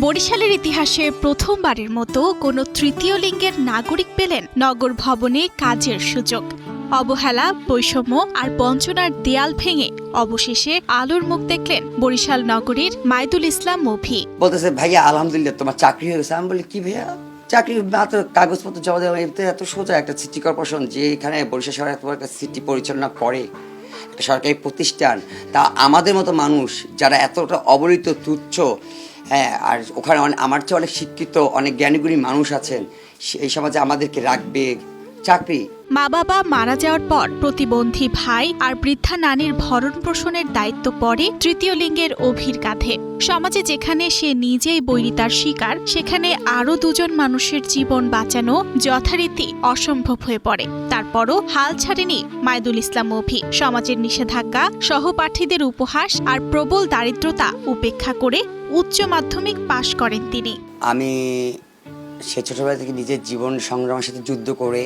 বরিশালের ইতিহাসে প্রথমবারের মতো কোনো তৃতীয় লিঙ্গের নাগরিক পেলেন নগর ভবনে কাজের সুযোগ। অবহেলা, বৈষম্য আর বঞ্চনার দেয়াল ভেঙে অবশেষে আলোর মুখ দেখলেন বরিশাল নগরীর মাইদুল ইসলাম মভি। বলতেছে ভাইয়া আলহামদুলিল্লাহ তোমার চাকরি হয়ে গেছে। আমি বলি কি ভাইয়া চাকরি মাত্র কাগজপত্র জমা দেওয়া, এত সোজা একটা সিটি কর্পোরেশন যে এখানে বরিশাল শহরে এত একটা সিটি পরিচালনা করে একটা সরকারি প্রতিষ্ঠান, তা আমাদের মতো মানুষ যারা এতটা অবহেলিত তুচ্ছ, হ্যাঁ, আর ওখানে আমার চেয়ে অনেক শিক্ষিত অনেক জ্ঞানীগুণী মানুষ আছেন, এই সমাজে আমাদেরকে রাখবে চাকরি। মা বাবা মারা যাওয়ার পর প্রতিবন্ধী ভাই আর বৃদ্ধা নানির ভরণ পোষণের দায়িত্ব পড়ে তৃতীয় লিঙ্গের অভির কাঁধে। সমাজে যেখানে সে নিজেই বৈরিতার শিকার, সেখানে আরও দুজন মানুষের জীবন বাঁচানো যথারীতি অসম্ভব হয়ে পড়ে। তারপরও হাল ছাড়েনি মাইদুল ইসলাম অভি। সমাজের নিষেধাজ্ঞা, সহপাঠীদের উপহাস আর প্রবল দারিদ্রতা উপেক্ষা করে উচ্চ মাধ্যমিক পাশ করেন তিনি। আমি সে ছোটবেলা থেকে নিজের জীবন সংগ্রামের সাথে যুদ্ধ করে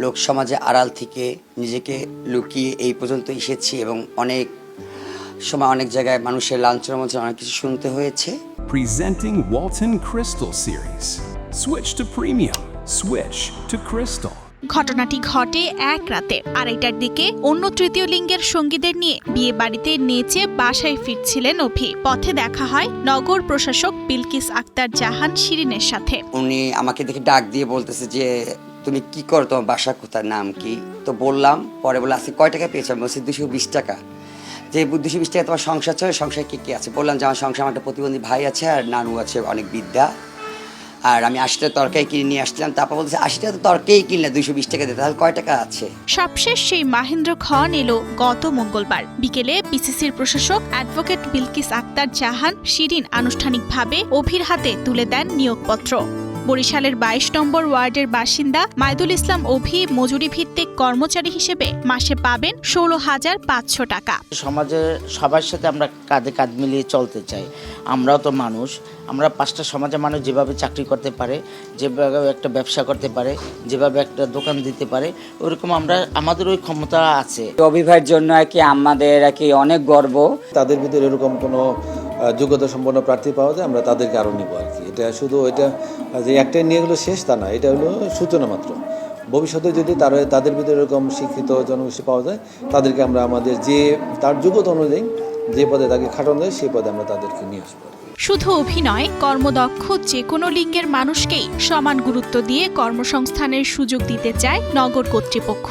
লোক সমাজে আড়াল থেকে নিজেকে লুকিয়ে এই পর্যন্ত এসেছি এবং অনেক সময় অনেক জায়গায় মানুষের লাঞ্ছনার মধ্যে অনেক কিছু শুনতে হয়েছে। Presenting Walton Crystal Series. Switch to premium. Switch to Crystal. ঘটনাটি ঘটে এক রাতে 2:30টার দিকে। অন্য তৃতীয় লিঙ্গের সঙ্গীদের নিয়ে বিয়ে বাড়িতে নেচে বাসায় ফিরছিলেন অভি। পথে দেখা হয় নগর প্রশাসক বিলকিস আক্তার জাহান শিরিনের সাথে। উনি আমাকে দেখে ডাক দিয়ে বলতেছে যে তুমি কি করো, তোমার বাসা কোথায়, নাম কি? তো বললাম, পরে বলে আজকে কয় টাকা পেয়েছো? বলছি 220 টাকা। যে 220 টাকা তোমার সংসার চলে, সংসার কি কি আছে? বললাম যে আমার সংসার, আমার একটা প্রতিবন্ধী ভাই আছে আর নানু আছে অনেক বিদ্যা, আর আমি 80টা তরকারি কিনে নিয়ে আসছিলাম। তারপর বলছে 80টা তো তরকারি কিনলে 220 টাকা দিতে, তাহলে কয় টাকা আছে? সবশেষ সেই মাহেন্দ্র খন এলো গত মঙ্গলবার বিকেলে। বিসিসির প্রশাসক অ্যাডভোকেট বিলকিস আক্তার জাহান শিরিন আনুষ্ঠানিকভাবে অভির হাতে তুলে দেন নিয়োগপত্র। বরিশালের 22 নম্বর ওয়ার্ডের বাসিন্দা মাইদুল ইসলাম অভি মজুরি ভিত্তিক কর্মচারী হিসেবে মাসে পাবেন 16,500 টাকা। সমাজের সবার সাথে আমরা কাঁধে কাঁধ মিলিয়ে চলতে চাই। আমরাও তো মানুষ, আমরা 5টা সমাজের মানুষ যেভাবে চাকরি করতে পারে, যেভাবে একটা ব্যবসা করতে পারে, যেভাবে একটা দোকান দিতে পারে, ওরকম আমাদের ওই ক্ষমতা আছে। অভিভাবকের জন্য আমাদের অনেক গর্ব। তাদের ভিতরে এরকম কোনো যোগ্যতা সম্পন্ন প্রার্থী পাওয়া যায়, আমরা তাদেরকে আরও নিব আর কি। এটা শুধু এটা যে একটাই নিয়ে গেলো শেষ তা না, এটা হলো সূচনা মাত্র। ভবিষ্যতে যদি তাদের ভিতরে এরকম শিক্ষিত জনগোষ্ঠী পাওয়া যায়, তাদেরকে আমরা আমাদের যে তার যোগ্যতা অনুযায়ী যে পদে তাকে খাটানো যায় সেই পদে আমরা তাদেরকে নিয়ে আসবো। শুধু অভিনয়, কর্মদক্ষ যে কোনো লিঙ্গের মানুষকেই সমান গুরুত্ব দিয়ে কর্মসংস্থানের সুযোগ দিতে চায় নগর কর্তৃপক্ষ।